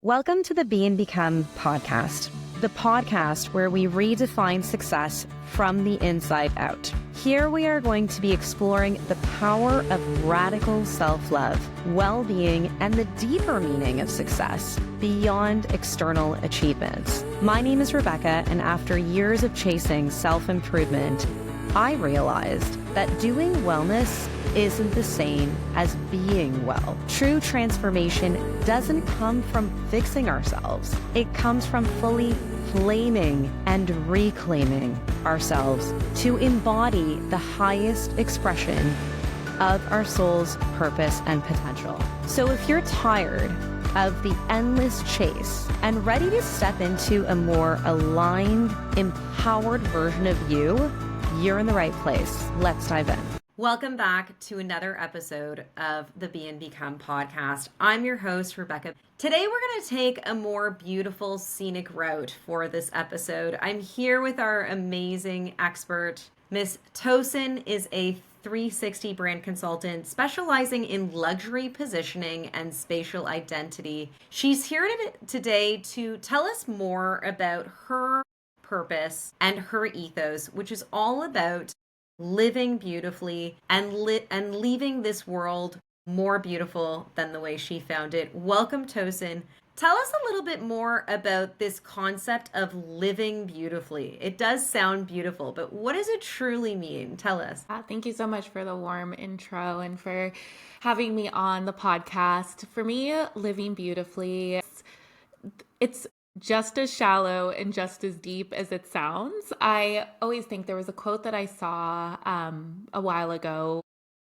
Welcome to the Be and Become podcast, the podcast where we redefine success from the inside out. Here we are going to be exploring the power of radical self-love, well-being, and the deeper meaning of success beyond external achievements. My name is Rebecca, and after years of chasing self-improvement, I realized that doing wellness isn't the same as being well. True transformation doesn't come from fixing ourselves. It comes from fully claiming and reclaiming ourselves to embody the highest expression of our soul's purpose and potential. So if you're tired of the endless chase and ready to step into a more aligned, empowered version of you, you're in the right place. Let's dive in. Welcome back to another episode of the Be and Become podcast. I'm your host, Rebecca. Today, we're going to take a more beautiful scenic route for this episode. I'm here with our amazing expert. Miss Tosin is a 360 brand consultant specializing in luxury positioning and spatial identity. She's here today to tell us more about her purpose and her ethos, which is all about living beautifully and leaving this world more beautiful than the way she found it. Welcome, Tosin. Tell us a little bit more about this concept of living beautifully. It does sound beautiful, but what does it truly mean? Tell us. Thank you so much for the warm intro and for having me on the podcast. For me, living beautifully, it's just as shallow and just as deep as it sounds. I always think there was a quote that I saw a while ago,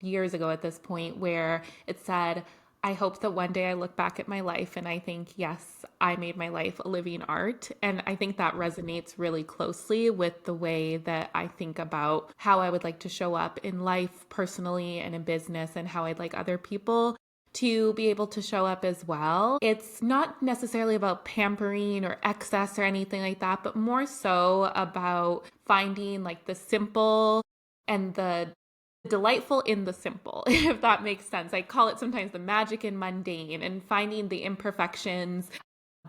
years ago at this point, where it said, I hope that one day I look back at my life and I think, yes, I made my life a living art. And I think that resonates really closely with the way that I think about how I would like to show up in life personally and in business, and how I'd like other people to be able to show up as well. It's not necessarily about pampering or excess or anything like that, but more so about finding like the simple and the delightful in the simple, if that makes sense. I call it sometimes the magic in mundane, and finding the imperfections,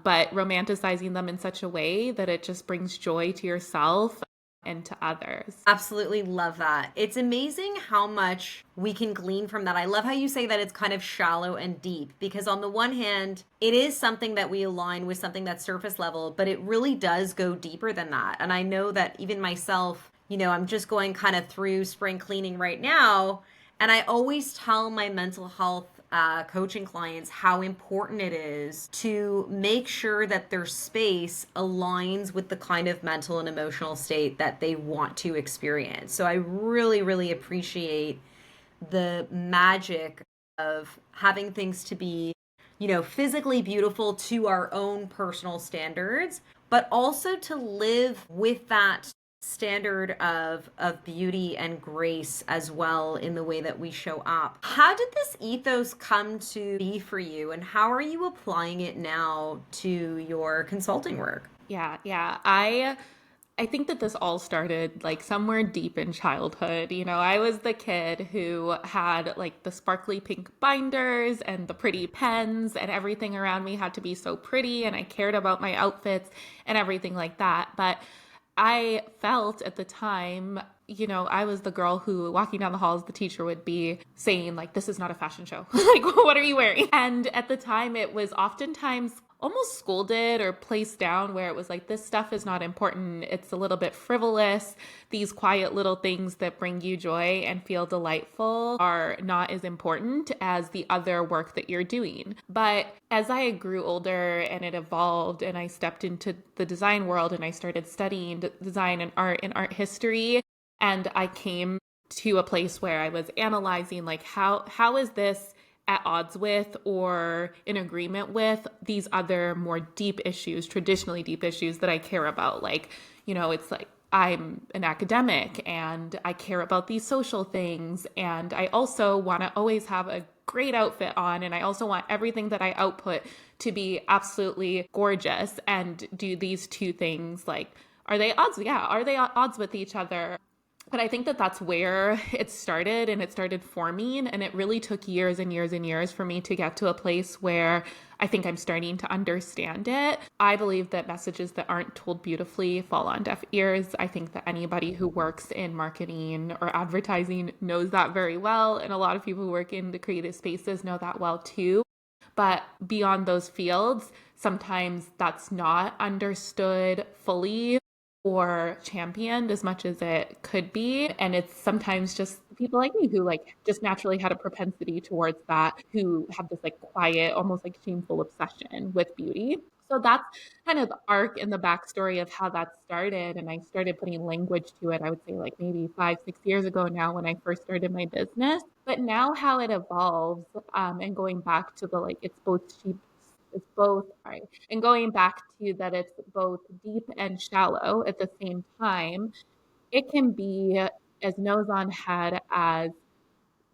but romanticizing them in such a way that it just brings joy to yourself and to others. Absolutely love that. It's amazing how much we can glean from that. I love how you say that it's kind of shallow and deep, because on the one hand, it is something that we align with something that's surface level, but it really does go deeper than that. And I know that even myself, I'm just going kind of through spring cleaning right now, and I always tell my mental health coaching clients how important it is to make sure that their space aligns with the kind of mental and emotional state that they want to experience. So I really, really appreciate the magic of having things to be, physically beautiful to our own personal standards, but also to live with that standard of beauty and grace as well in the way that we show up. How did this ethos come to be for you, and how are you applying it now to your consulting work? Yeah. I think that this all started like somewhere deep in childhood. I was the kid who had like the sparkly pink binders and the pretty pens, and everything around me had to be so pretty, and I cared about my outfits and everything like that. But I felt at the time, I was the girl who, walking down the halls, the teacher would be saying, like, this is not a fashion show. Like, what are you wearing? And at the time, it was oftentimes almost scolded or placed down, where it was like, this stuff is not important. It's a little bit frivolous. These quiet little things that bring you joy and feel delightful are not as important as the other work that you're doing. But as I grew older and it evolved, and I stepped into the design world and I started studying design and art history, and I came to a place where I was analyzing, like, how is this at odds with or in agreement with these other more deep issues, traditionally deep issues that I care about. Like, it's like, I'm an academic and I care about these social things. And I also want to always have a great outfit on. And I also want everything that I output to be absolutely gorgeous. And do these two things, like, are they odds? Yeah. Are they odds with each other? But I think that that's where it started, and it started forming. And it really took years and years and years for me to get to a place where I think I'm starting to understand it. I believe that messages that aren't told beautifully fall on deaf ears. I think that anybody who works in marketing or advertising knows that very well. And a lot of people who work in the creative spaces know that well too. But beyond those fields, sometimes that's not understood fully or championed as much as it could be. And it's sometimes just people like me who like just naturally had a propensity towards that, who have this like quiet, almost like shameful obsession with beauty. So that's kind of the arc and the backstory of how that started. And I started putting language to it, I would say like maybe 5, 6 years ago now when I first started my business. But now how it evolves, and going back to the like, it's both, sorry, and going back to that it's both deep and shallow at the same time, it can be as nose on head as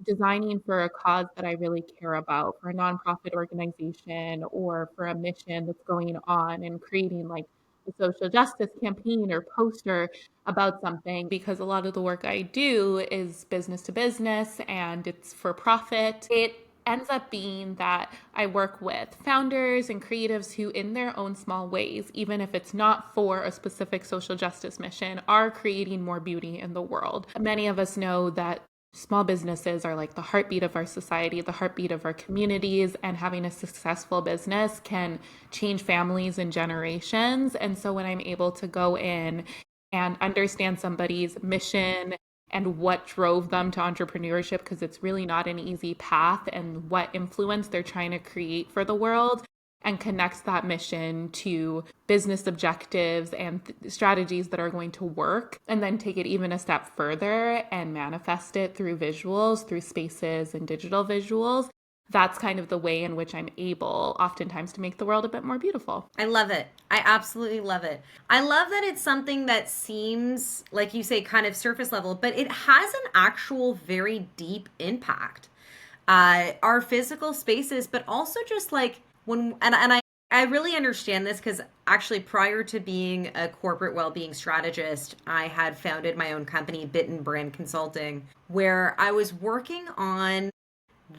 designing for a cause that I really care about, for a nonprofit organization or for a mission that's going on, and creating like a social justice campaign or poster about something, because a lot of the work I do is business to business and it's for profit. It ends up being that I work with founders and creatives who, in their own small ways, even if it's not for a specific social justice mission, are creating more beauty in the world. Many of us know that small businesses are like the heartbeat of our society, the heartbeat of our communities, and having a successful business can change families and generations. And so when I'm able to go in and understand somebody's mission and what drove them to entrepreneurship, because it's really not an easy path, and what influence they're trying to create for the world, and connects that mission to business objectives and strategies that are going to work, and then take it even a step further and manifest it through visuals, through spaces and digital visuals. That's kind of the way in which I'm able oftentimes to make the world a bit more beautiful. I love it. I absolutely love it. I love that it's something that seems, like you say, kind of surface level, but it has an actual very deep impact. Our physical spaces, but also just like when, I really understand this because actually prior to being a corporate well-being strategist, I had founded my own company, Bitton Brand Consulting, where I was working on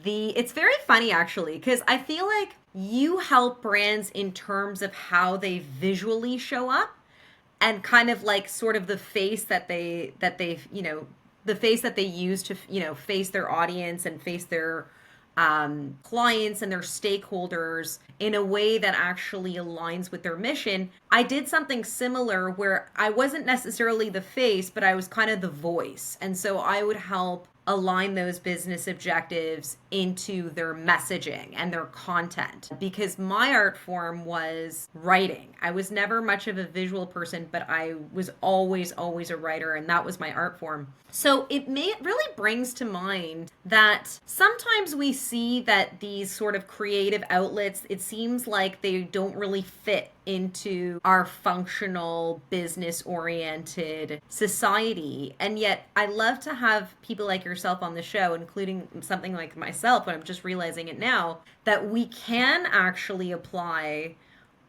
it's very funny actually, because I feel like you help brands in terms of how they visually show up, and kind of like sort of the face the face that they use to, face their audience and face their clients and their stakeholders in a way that actually aligns with their mission. I did something similar where I wasn't necessarily the face, but I was kind of the voice. And so I would help align those business objectives into their messaging and their content, because my art form was writing. I was never much of a visual person, but I was always a writer, and that was my art form. So it really brings to mind that sometimes we see that these sort of creative outlets, it seems like they don't really fit into our functional, business-oriented society. And yet I love to have people like yourself on the show, including something like myself, but I'm just realizing it now, that we can actually apply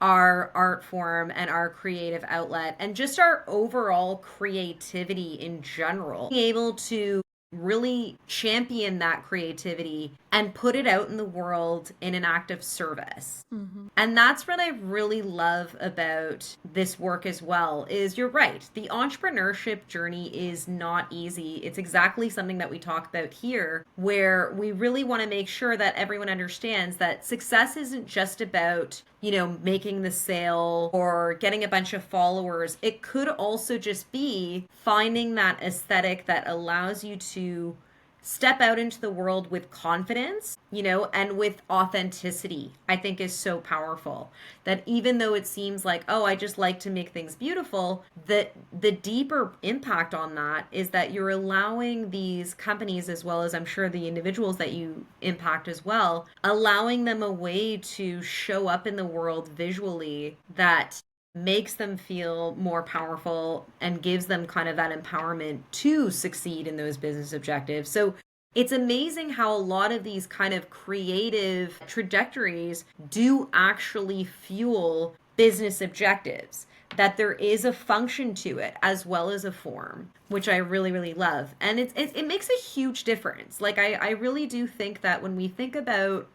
our art form and our creative outlet and just our overall creativity in general, being able to really champion that creativity and put it out in the world in an act of service. Mm-hmm. And that's what I really love about this work as well, is you're right. The entrepreneurship journey is not easy. It's exactly something that we talk about here, where we really want to make sure that everyone understands that success isn't just about, making the sale or getting a bunch of followers. It could also just be finding that aesthetic that allows you to step out into the world with confidence, and with authenticity. I think is so powerful, that even though it seems like, oh, I just like to make things beautiful, that the deeper impact on that is that you're allowing these companies, as well as I'm sure the individuals that you impact as well, allowing them a way to show up in the world visually that makes them feel more powerful and gives them kind of that empowerment to succeed in those business objectives. So it's amazing how a lot of these kind of creative trajectories do actually fuel business objectives, that there is a function to it as well as a form, which I really, really love. And it makes a huge difference. Like, I really do think that when we think about,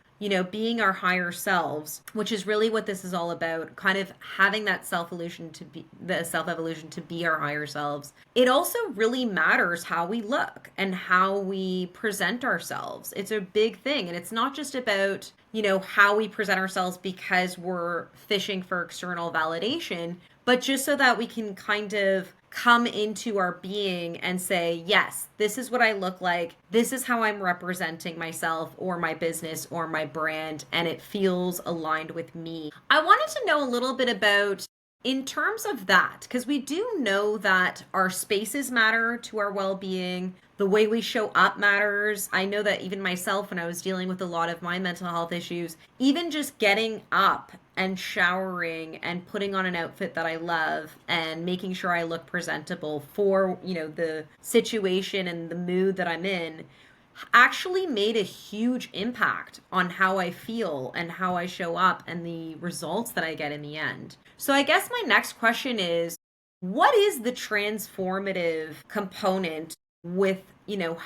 being our higher selves, which is really what this is all about, kind of having that self-evolution to be our higher selves. It also really matters how we look and how we present ourselves. It's a big thing. And it's not just about, how we present ourselves because we're fishing for external validation, but just so that we can kind of come into our being and say, yes, this is what I look like. This is how I'm representing myself or my business or my brand, and it feels aligned with me. I wanted to know a little bit about, in terms of that, because we do know that our spaces matter to our well-being. The way we show up matters. I know that even myself, when I was dealing with a lot of my mental health issues, even just getting up and showering and putting on an outfit that I love and making sure I look presentable for, the situation and the mood that I'm in, actually made a huge impact on how I feel and how I show up and the results that I get in the end. So I guess my next question is, what is the transformative component with,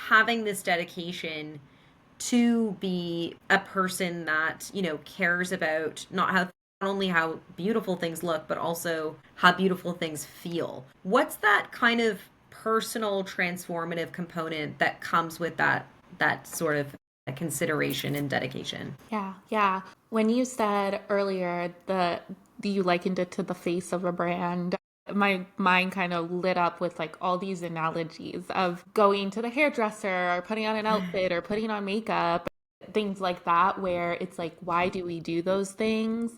having this dedication to be a person that, cares about not only how beautiful things look, but also how beautiful things feel? What's that kind of personal transformative component that comes with that sort of consideration and dedication? Yeah. When you said earlier you likened it to the face of a brand, my mind kind of lit up with like all these analogies of going to the hairdresser or putting on an outfit or putting on makeup, things like that, where it's like, why do we do those things?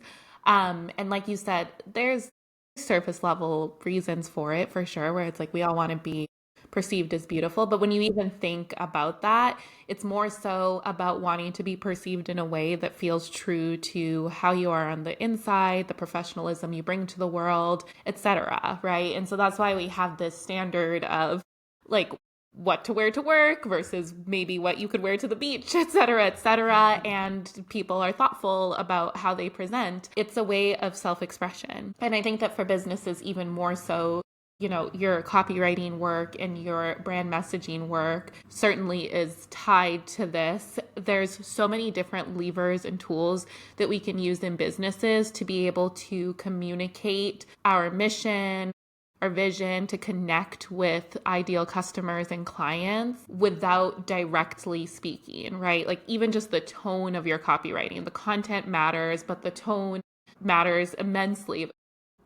And like you said, there's surface level reasons for it, for sure, where it's like we all want to be perceived as beautiful. But when you even think about that, it's more so about wanting to be perceived in a way that feels true to how you are on the inside, the professionalism you bring to the world, etc. Right? And so that's why we have this standard of like what to wear to work versus maybe what you could wear to the beach, etc., etc. And people are thoughtful about how they present. It's a way of self-expression. And I think that for businesses, even more so, your copywriting work and your brand messaging work certainly is tied to this. There's so many different levers and tools that we can use in businesses to be able to communicate our mission, our vision, to connect with ideal customers and clients without directly speaking, right? Like even just the tone of your copywriting, the content matters, but the tone matters immensely,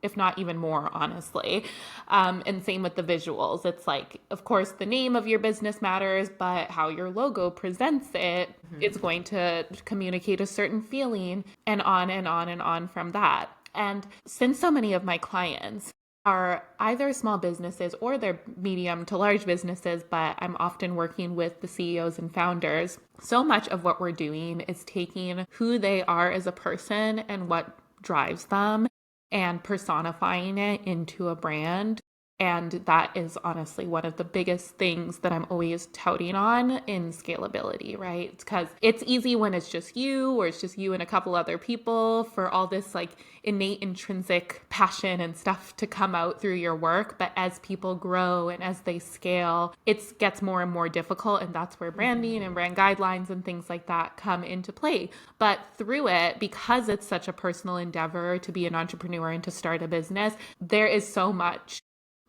if not even more, honestly. And same with the visuals. It's like, of course, the name of your business matters, but how your logo presents it is going to communicate a certain feeling, and on and on and on from that. And since so many of my clients are either small businesses or they're medium to large businesses, but I'm often working with the CEOs and founders, so much of what we're doing is taking who they are as a person and what drives them and personifying it into a brand. And that is honestly one of the biggest things that I'm always touting on in scalability, right? Because it's easy when it's just you, or it's just you and a couple other people, for all this like innate intrinsic passion and stuff to come out through your work. But as people grow and as they scale, it gets more and more difficult. And that's where branding and brand guidelines and things like that come into play. But through it, because it's such a personal endeavor to be an entrepreneur and to start a business, there is so much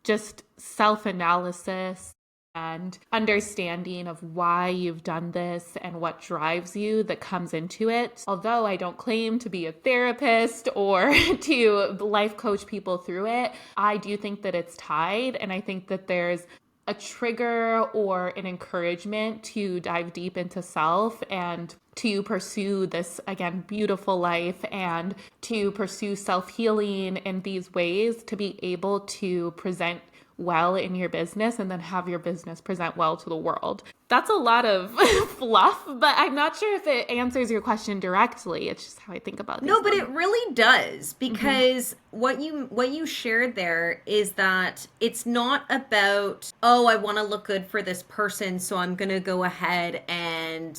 just self-analysis and understanding of why you've done this and what drives you that comes into it. Although I don't claim to be a therapist or to life coach people through it, I do think that it's tied. And I think that there's a trigger or an encouragement to dive deep into self and to pursue this, again, beautiful life, and to pursue self-healing in these ways to be able to present well in your business and then have your business present well to the world. That's a lot of fluff, but I'm not sure if it answers your question directly. It's just how I think about these No, but things. it really does, because what you shared there is that it's not about, oh, I want to look good for this person, so I'm going to go ahead and,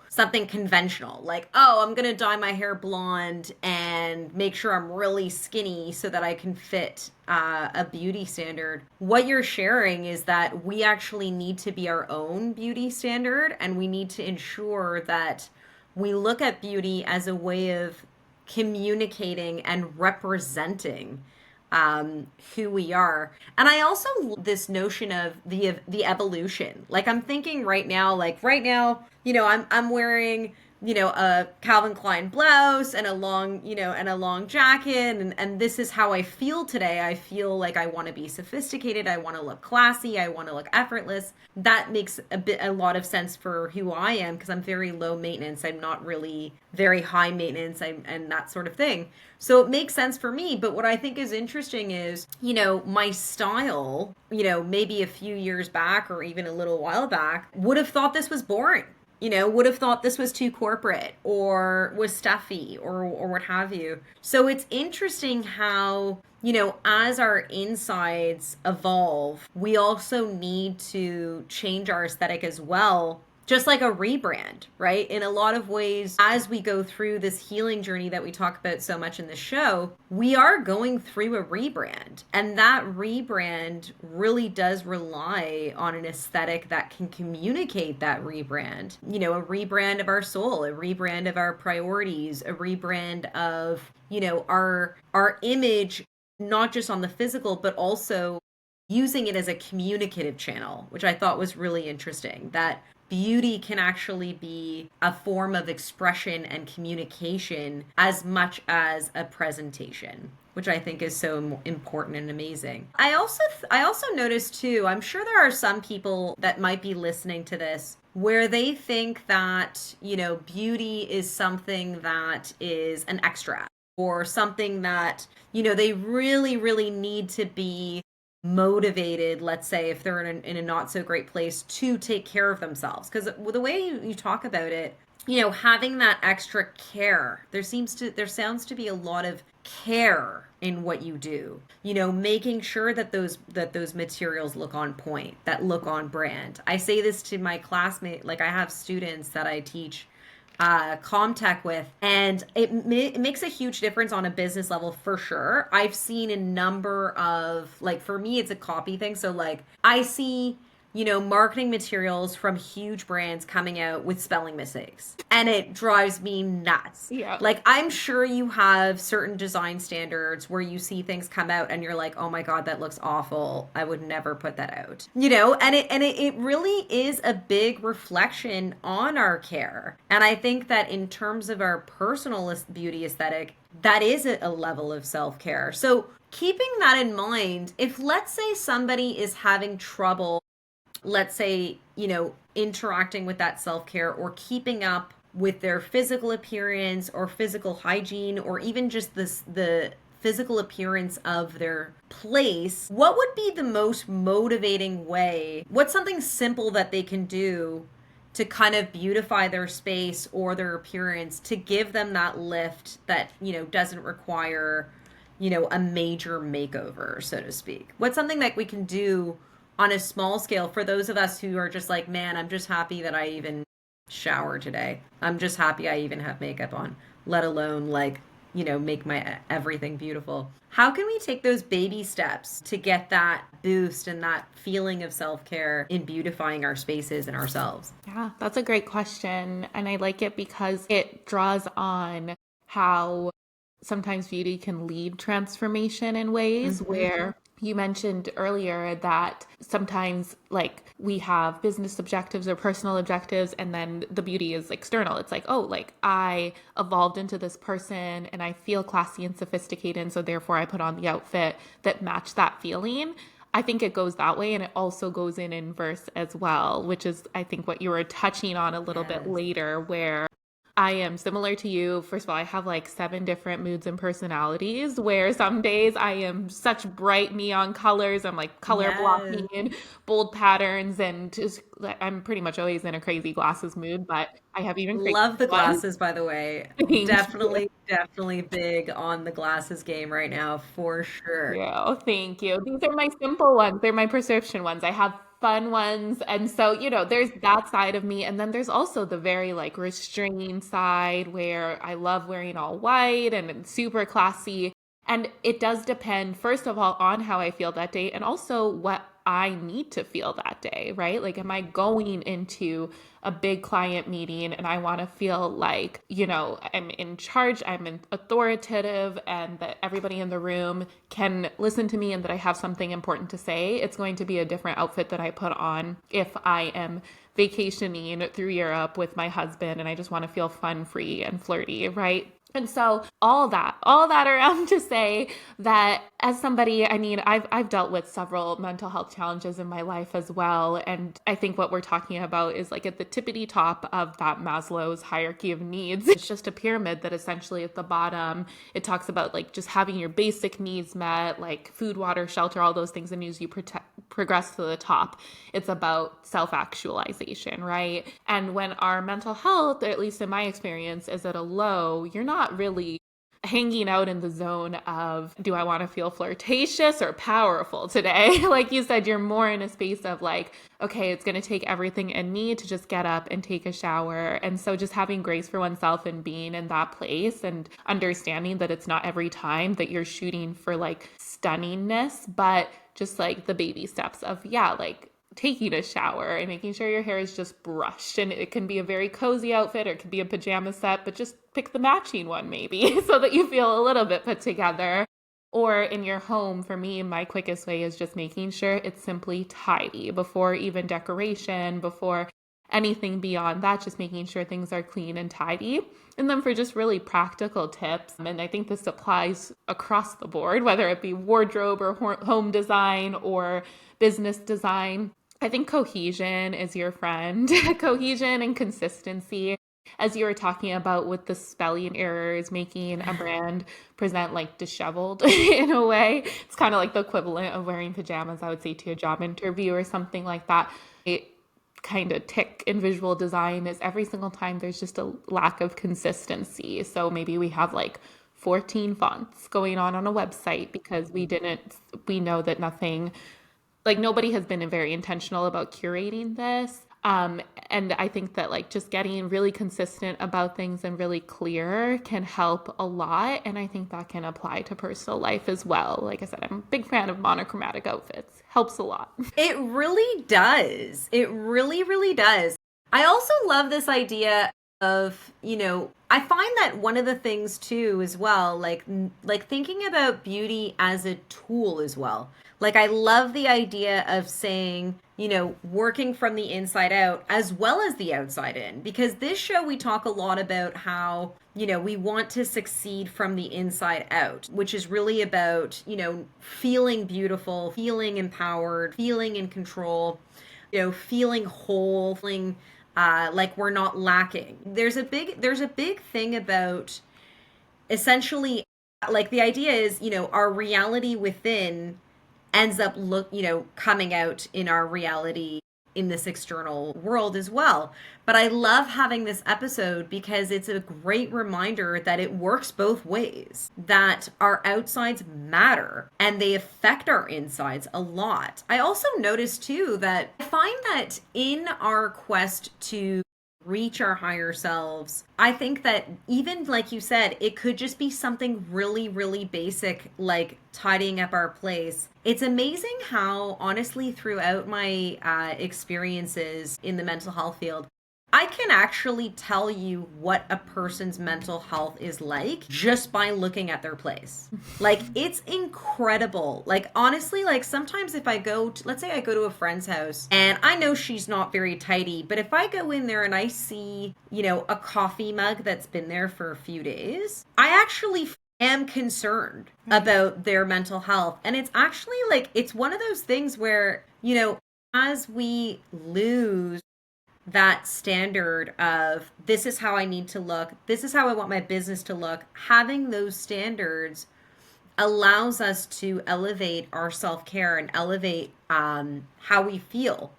something conventional, like, oh, I'm going to dye my hair blonde and make sure I'm really skinny so that I can fit a beauty standard. What you're sharing is that we actually need to be our own beauty standard, and we need to ensure that we look at beauty as a way of communicating and representing who we are. And I also this notion of the evolution. Like, I'm thinking right now, I'm wearing a Calvin Klein blouse and a long jacket, and this is how I feel today. I feel like I want to be sophisticated, I want to look classy, I want to look effortless. That makes a lot of sense for who I am, because I'm very low maintenance. I'm not really very high maintenance, and that sort of thing. So it makes sense for me. But what I think is interesting is, my style, maybe a few years back or even a little while back, would have thought this was boring. Would have thought this was too corporate or was stuffy or what have you. So it's interesting how, as our insides evolve, we also need to change our aesthetic as well. Just like a rebrand, right? In a lot of ways, as we go through this healing journey that we talk about so much in the show, we are going through a rebrand. And that rebrand really does rely on an aesthetic that can communicate that rebrand. A rebrand of our soul, a rebrand of our priorities, a rebrand of, our image, not just on the physical, but also using it as a communicative channel, which I thought was really interesting. That beauty can actually be a form of expression and communication as much as a presentation, which I think is so important and amazing. I also noticed too, I'm sure there are some people that might be listening to this where they think that, beauty is something that is an extra, or something that, they really, really need to be motivated, let's say, if they're in a not so great place, to take care of themselves. Because the way you talk about it, having that extra care, there sounds to be a lot of care in what you do, making sure that those materials look on point, that look on brand. I say this to my classmate, like I have students that I teach Comtech with, and it makes a huge difference on a business level for sure. I've seen a number of, like, for me it's a copy thing, so like I see marketing materials from huge brands coming out with spelling mistakes, and it drives me nuts. Yeah. Like, I'm sure you have certain design standards where you see things come out and you're like, oh my God, that looks awful. I would never put that out. And it really is a big reflection on our care. And I think that in terms of our personal beauty aesthetic, that is a level of self-care. So keeping that in mind, if let's say somebody is having trouble, let's say, interacting with that self-care or keeping up with their physical appearance or physical hygiene, or even just the physical appearance of their place, what would be the most motivating way? What's something simple that they can do to kind of beautify their space or their appearance to give them that lift that, doesn't require, a major makeover, so to speak? What's something that we can do on a small scale for those of us who are just like, man, I'm just happy that I even shower today. I'm just happy I even have makeup on, let alone make my everything beautiful. How can we take those baby steps to get that boost and that feeling of self-care in beautifying our spaces and ourselves? Yeah, that's a great question. And I like it because it draws on how sometimes beauty can lead transformation in ways where you mentioned earlier that sometimes like we have business objectives or personal objectives, and then the beauty is external. It's like, oh, like I evolved into this person and I feel classy and sophisticated, and so therefore I put on the outfit that matched that feeling. I think it goes that way, and it also goes in inverse as well, which is I think what you were touching on a little bit later, where I am similar to you. First of all, I have like 7 different moods and personalities where some days I am such bright neon colors. I'm like color Yes. blocking and bold patterns and just I'm pretty much always in a crazy glasses mood, but I have even crazy Love the ones. glasses, by the way. Thank you. Definitely big on the glasses game right now, for sure. Yeah, thank you. These are my simple ones. They're my prescription ones. I have fun ones. And so, there's that side of me. And then there's also the very like restrained side where I love wearing all white and it's super classy. And it does depend, first of all, on how I feel that day and also what I need to feel that day, right? Like, am I going into a big client meeting and I want to feel like, I'm in charge, authoritative, and that everybody in the room can listen to me and that I have something important to say? It's going to be a different outfit that I put on if I am vacationing through Europe with my husband and I just want to feel fun, free, and flirty, right? And so all that around to say that as somebody, I mean, I've dealt with several mental health challenges in my life as well. And I think what we're talking about is like at the tippity top of that Maslow's hierarchy of needs. It's just a pyramid that essentially at the bottom, it talks about like just having your basic needs met, like food, water, shelter, all those things. And as you progress to the top, it's about self-actualization, right? And when our mental health, at least in my experience, is at a low, you're not really hanging out in the zone of, do I want to feel flirtatious or powerful today? Like you said, you're more in a space of like, okay, it's going to take everything in me to just get up and take a shower. And so just having grace for oneself and being in that place and understanding that it's not every time that you're shooting for like stunningness, but just like the baby steps of, like taking a shower and making sure your hair is just brushed. And it can be a very cozy outfit or it could be a pajama set, but just pick the matching one maybe so that you feel a little bit put together. Or in your home, for me, my quickest way is just making sure it's simply tidy before even decoration, before anything beyond that, just making sure things are clean and tidy. And then for just really practical tips, and I think this applies across the board, whether it be wardrobe or home design or business design, I think cohesion is your friend. Cohesion and consistency. As you were talking about with the spelling errors, making a brand present like disheveled in a way. It's kind of like the equivalent of wearing pajamas, I would say, to a job interview or something like that. It kind of tick in visual design is every single time there's just a lack of consistency. So maybe we have like 14 fonts going on a website because we know that nobody has been very intentional about curating this. And I think that like just getting really consistent about things and really clear can help a lot. And I think that can apply to personal life as well. Like I said, I'm a big fan of monochromatic outfits. Helps a lot. It really does. It really, really does. I also love this idea of, I find that one of the things too as well, like thinking about beauty as a tool as well. Like I love the idea of saying, working from the inside out as well as the outside in, because this show we talk a lot about how, we want to succeed from the inside out, which is really about, feeling beautiful, feeling empowered, feeling in control, feeling whole, feeling like we're not lacking. There's a big thing about essentially, like the idea is, our reality within ends up coming out in our reality in this external world as well. But I love having this episode because it's a great reminder that it works both ways, that our outsides matter and they affect our insides a lot. I also noticed too that I find that in our quest to reach our higher selves, I think that even like you said, it could just be something really, really basic like tidying up our place. It's amazing how honestly throughout my experiences in the mental health field, I can actually tell you what a person's mental health is like just by looking at their place. Like, it's incredible. Like, honestly, like sometimes if I let's say I go to a friend's house and I know she's not very tidy, but if I go in there and I see, a coffee mug that's been there for a few days, I actually am concerned about their mental health. And it's actually like, it's one of those things where, as we lose that standard of this is how I need to look, this is how I want my business to look, having those standards allows us to elevate our self-care and elevate how we feel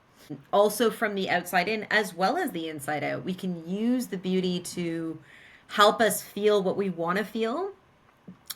also from the outside in as well as the inside out. We can use the beauty to help us feel what we want to feel,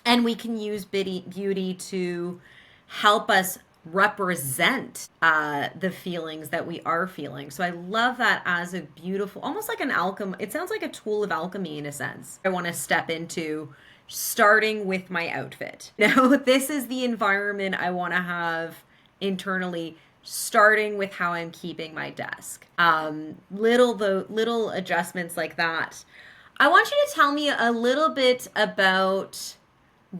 and we can use beauty to help us represent the feelings that we are feeling. So I love that as a beautiful, almost like an alchemy. It sounds like a tool of alchemy in a sense. I want to step into starting with my outfit. Now, this is the environment I want to have internally, starting with how I'm keeping my desk. Little adjustments like that. I want you to tell me a little bit about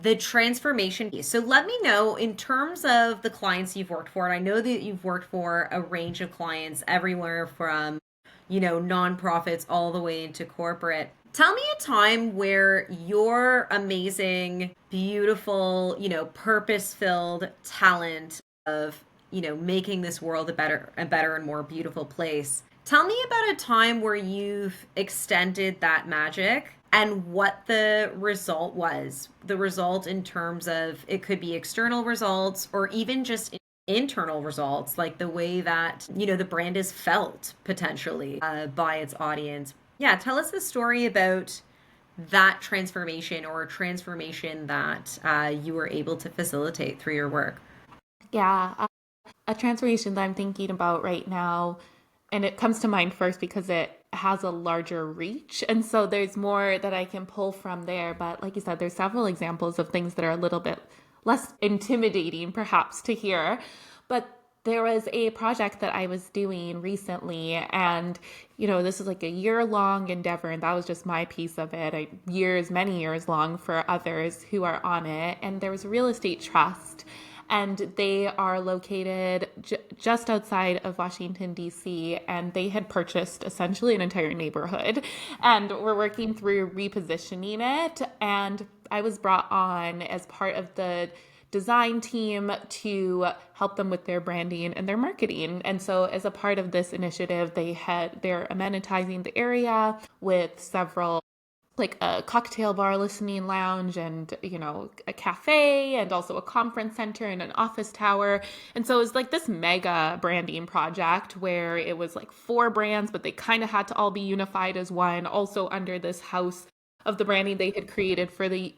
the transformation piece. So let me know in terms of the clients you've worked for. And I know that you've worked for a range of clients everywhere from, nonprofits all the way into corporate. Tell me a time where your amazing, beautiful, purpose-filled talent of, making this world a better and more beautiful place. Tell me about a time where you've extended that magic and what the result was. The result in terms of it could be external results or even just internal results, like the way that, the brand is felt potentially by its audience. Yeah, tell us the story about that transformation or transformation that you were able to facilitate through your work. Yeah, a transformation that I'm thinking about right now, and it comes to mind first because it has a larger reach. And so there's more that I can pull from there. But like you said, there's several examples of things that are a little bit less intimidating, perhaps, to hear. But there was a project that I was doing recently, and, this is like a year-long endeavor, and that was just my piece of it. Many years long for others who are on it. And there was a real estate trust, and they are located just outside of Washington, D.C., and they had purchased essentially an entire neighborhood, and we're working through repositioning it. And I was brought on as part of the design team to help them with their branding and their marketing. And so as a part of this initiative, they're amenitizing the area with several, like a cocktail bar, listening lounge, and, a cafe, and also a conference center and an office tower. And so it was like this mega branding project where it was like 4 brands, but they kind of had to all be unified as one, also under this house of the branding they had created for the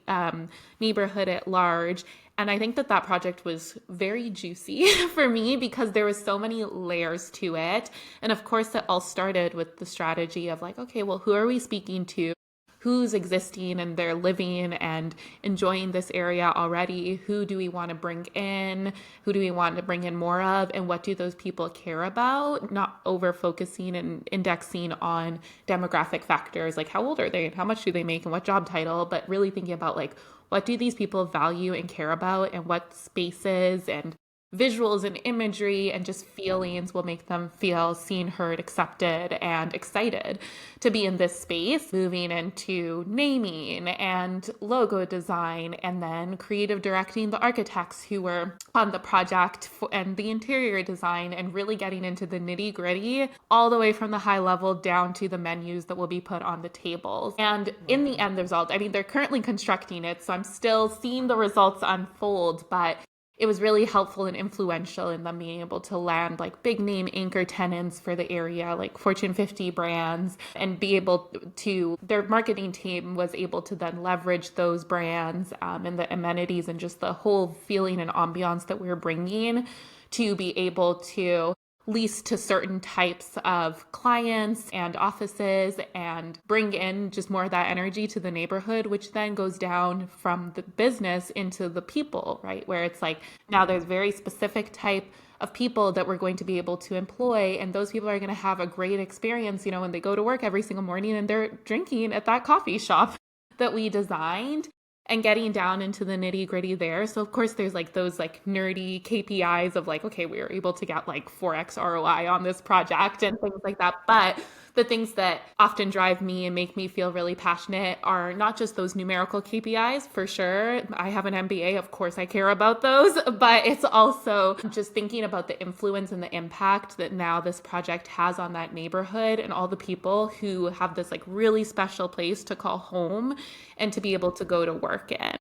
neighborhood at large. And I think that project was very juicy for me because there was so many layers to it. And of course, it all started with the strategy of like, okay, well, who are we speaking to? Who's existing and they're living and enjoying this area already? Who do we want to bring in? Who do we want to bring in more of? And what do those people care about? Not over focusing and indexing on demographic factors like how old are they and how much do they make and what job title, but really thinking about like, what do these people value and care about, and what spaces and visuals and imagery and just feelings will make them feel seen, heard, accepted, and excited to be in this space. Moving into naming and logo design, and then creative directing the architects who were on the project and the interior design, and really getting into the nitty gritty all the way from the high level down to the menus that will be put on the tables. And in the end result, they're currently constructing it, so I'm still seeing the results unfold, but it was really helpful and influential in them being able to land like big name anchor tenants for the area, like Fortune 50 brands, and be able to, their marketing team was able to then leverage those brands and the amenities and just the whole feeling and ambiance that we were bringing to be able to lease to certain types of clients and offices and bring in just more of that energy to the neighborhood, which then goes down from the business into the people, right? Where it's like, now there's very specific type of people that we're going to be able to employ, and those people are going to have a great experience, when they go to work every single morning and they're drinking at that coffee shop that we designed. And getting down into the nitty gritty there. So of course there's like those like nerdy KPIs of like, okay, we were able to get like 4x ROI on this project and things like that. But The things that often drive me and make me feel really passionate are not just those numerical KPIs, for sure. I have an MBA, of course I care about those, but it's also just thinking about the influence and the impact that now this project has on that neighborhood and all the people who have this like really special place to call home and to be able to go to work in.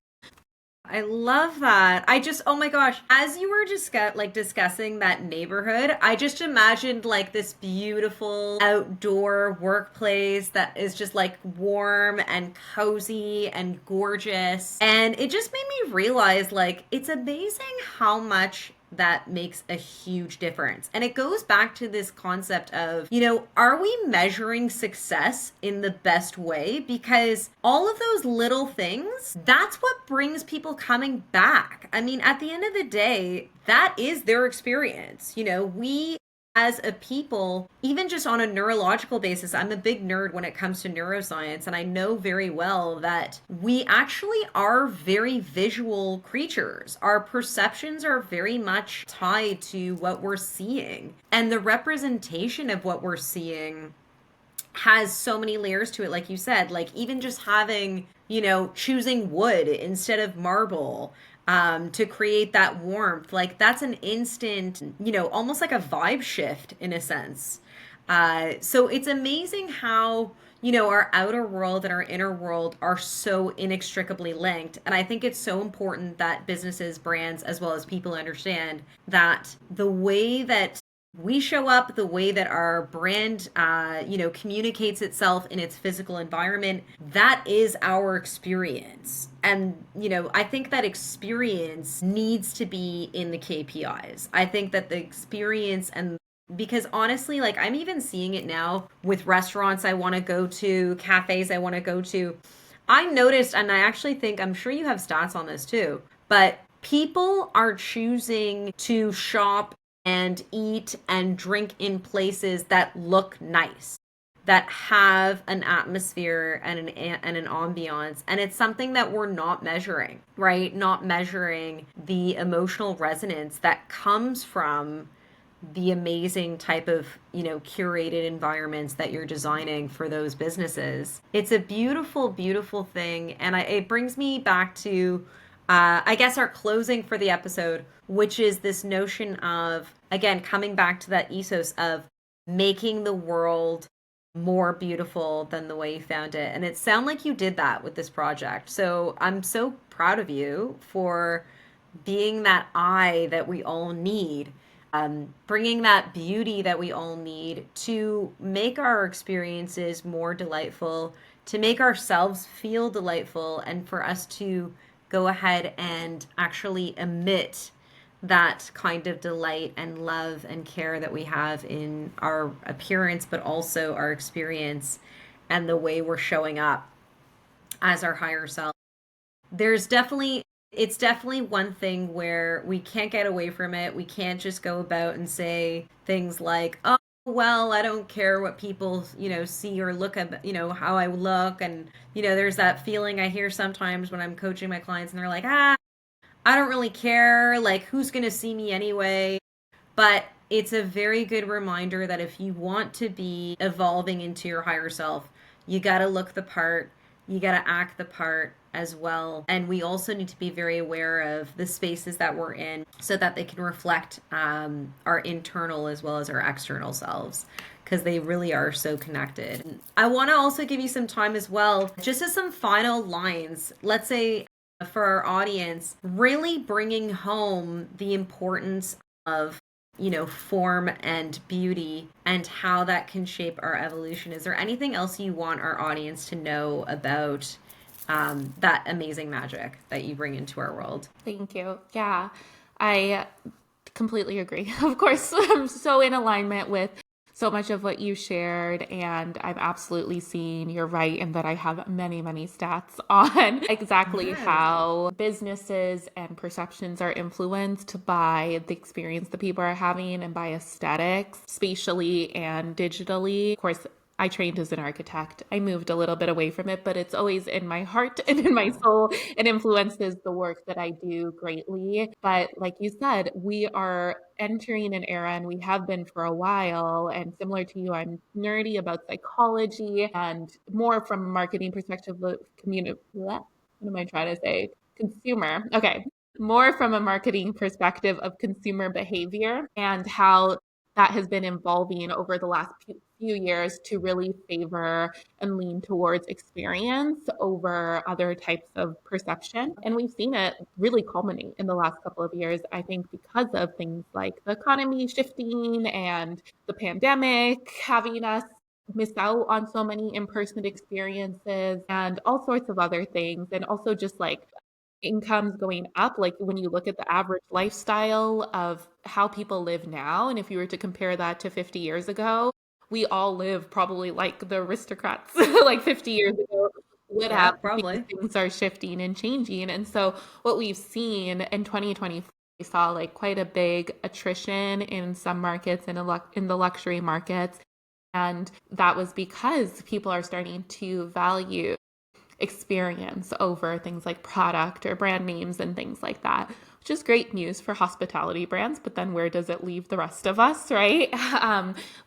I love that. Oh my gosh, as you were discussing that neighborhood, I just imagined like this beautiful outdoor workplace that is just like warm and cozy and gorgeous. And it just made me realize like it's amazing how much that makes a huge difference. And it goes back to this concept of, are we measuring success in the best way? Because all of those little things, that's what brings people coming back. I mean, at the end of the day, that is their experience. We as a people, even just on a neurological basis, I'm a big nerd when it comes to neuroscience, and I know very well that we actually are very visual creatures. Our perceptions are very much tied to what we're seeing, and the representation of what we're seeing has so many layers to it. Like you said, like even just having, choosing wood instead of marble, to create that warmth, like that's an instant, almost like a vibe shift in a sense. So it's amazing how, our outer world and our inner world are so inextricably linked. And I think it's so important that businesses, brands, as well as people understand that the way that we show up, the way that our brand, communicates itself in its physical environment, that is our experience. And, I think that experience needs to be in the KPIs. I think that the experience because honestly, like I'm even seeing it now with restaurants I want to go to, cafes I want to go to. I noticed, and I actually think, I'm sure you have stats on this too, but people are choosing to shop and eat and drink in places that look nice, that have an atmosphere and an ambiance. And it's something that we're not measuring, right? Not measuring the emotional resonance that comes from the amazing type of, curated environments that you're designing for those businesses. It's a beautiful, beautiful thing. And it brings me back to, I guess, our closing for the episode, which is this notion of, again, coming back to that ethos of making the world more beautiful than the way you found it. And it sounded like you did that with this project. So I'm so proud of you for being that eye that we all need, bringing that beauty that we all need to make our experiences more delightful, to make ourselves feel delightful, and for us to go ahead and actually emit that kind of delight and love and care that we have in our appearance, but also our experience and the way we're showing up as our higher self. It's definitely one thing where we can't get away from it. We can't just go about and say things like, oh, well, I don't care what people, see or look at, how I look. And, there's that feeling I hear sometimes when I'm coaching my clients and they're like, I don't really care. Like, who's going to see me anyway? But it's a very good reminder that if you want to be evolving into your higher self, you got to look the part. You got to act the part as well. And we also need to be very aware of the spaces that we're in so that they can reflect our internal as well as our external selves, because they really are so connected. I want to also give you some time as well, just as some final lines. Let's say for our audience, really bringing home the importance of, form and beauty and how that can shape our evolution. Is there anything else you want our audience to know about that amazing magic that you bring into our world? Thank you. Yeah, I completely agree. Of course, I'm so in alignment with so much of what you shared, and I'm absolutely seeing you're right in that I have many, many stats on exactly how businesses and perceptions are influenced by the experience that people are having and by aesthetics, spatially and digitally. Of course, I trained as an architect. I moved a little bit away from it, but it's always in my heart and in my soul. It influences the work that I do greatly. But like you said, we are entering an era, and we have been for a while. And similar to you, I'm nerdy about psychology and more from a marketing perspective of community. What am I trying to say? Consumer. Okay. More from a marketing perspective of consumer behavior and how that has been evolving over the last few years to really favor and lean towards experience over other types of perception. And we've seen it really culminate in the last couple of years, I think, because of things like the economy shifting and the pandemic having us miss out on so many in-person experiences and all sorts of other things. And also just like incomes going up, like when you look at the average lifestyle of how people live now, and if you were to compare that to 50 years ago, we all live probably like the aristocrats like 50 years ago would Yeah, have, probably. because things are shifting and changing. And so what we've seen in 2024, we saw like quite a big attrition in some markets and in the luxury markets. And that was because people are starting to value experience over things like product or brand names and things like that, which is great news for hospitality brands. But then where does it leave the rest of us, right?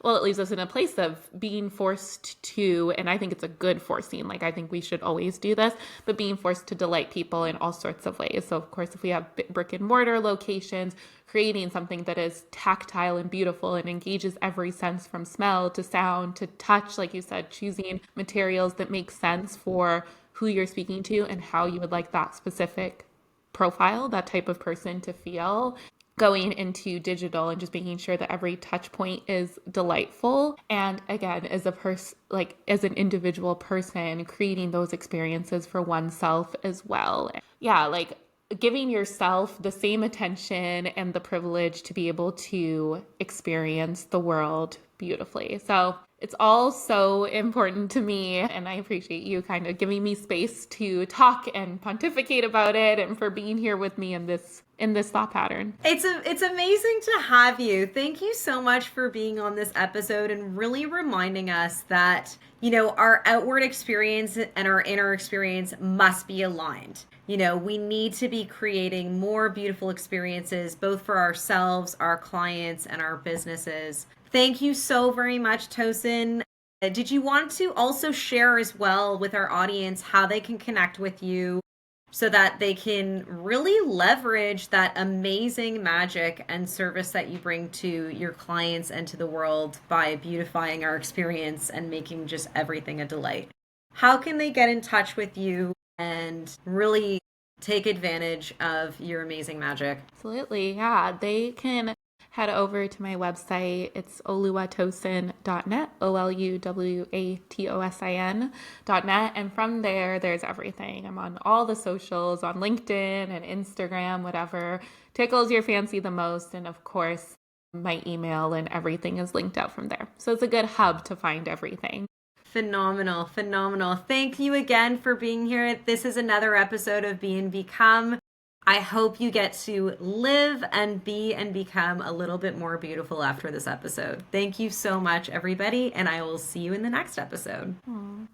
Well, it leaves us in a place of being forced to, and I think it's a good forcing, like I think we should always do this, but being forced to delight people in all sorts of ways. So of course, if we have brick and mortar locations, creating something that is tactile and beautiful and engages every sense from smell to sound to touch, like you said, choosing materials that make sense for who you're speaking to and how you would like that specific profile, that type of person to feel. Going into digital and just making sure that every touch point is delightful. And again, as a person, like as an individual person, creating those experiences for oneself as well. Yeah, like giving yourself the same attention and the privilege to be able to experience the world beautifully. So it's all so important to me, and I appreciate you kind of giving me space to talk and pontificate about it, and for being here with me in this thought pattern. It's amazing to have you. Thank you so much for being on this episode and really reminding us that, our outward experience and our inner experience must be aligned. We need to be creating more beautiful experiences, both for ourselves, our clients, and our businesses. Thank you so very much, Tosin. Did you want to also share as well with our audience how they can connect with you so that they can really leverage that amazing magic and service that you bring to your clients and to the world by beautifying our experience and making just everything a delight? How can they get in touch with you and really take advantage of your amazing magic? Absolutely. Yeah. They can head over to my website. It's oluwatosin.net, oluwatosin.net. And from there, there's everything. I'm on all the socials, on LinkedIn and Instagram, whatever tickles your fancy the most. And of course, my email and everything is linked out from there. So it's a good hub to find everything. Phenomenal. Thank you again for being here. This is another episode of Be and Become. I hope you get to live and be and become a little bit more beautiful after this episode. Thank you so much, everybody, and I will see you in the next episode. Aww.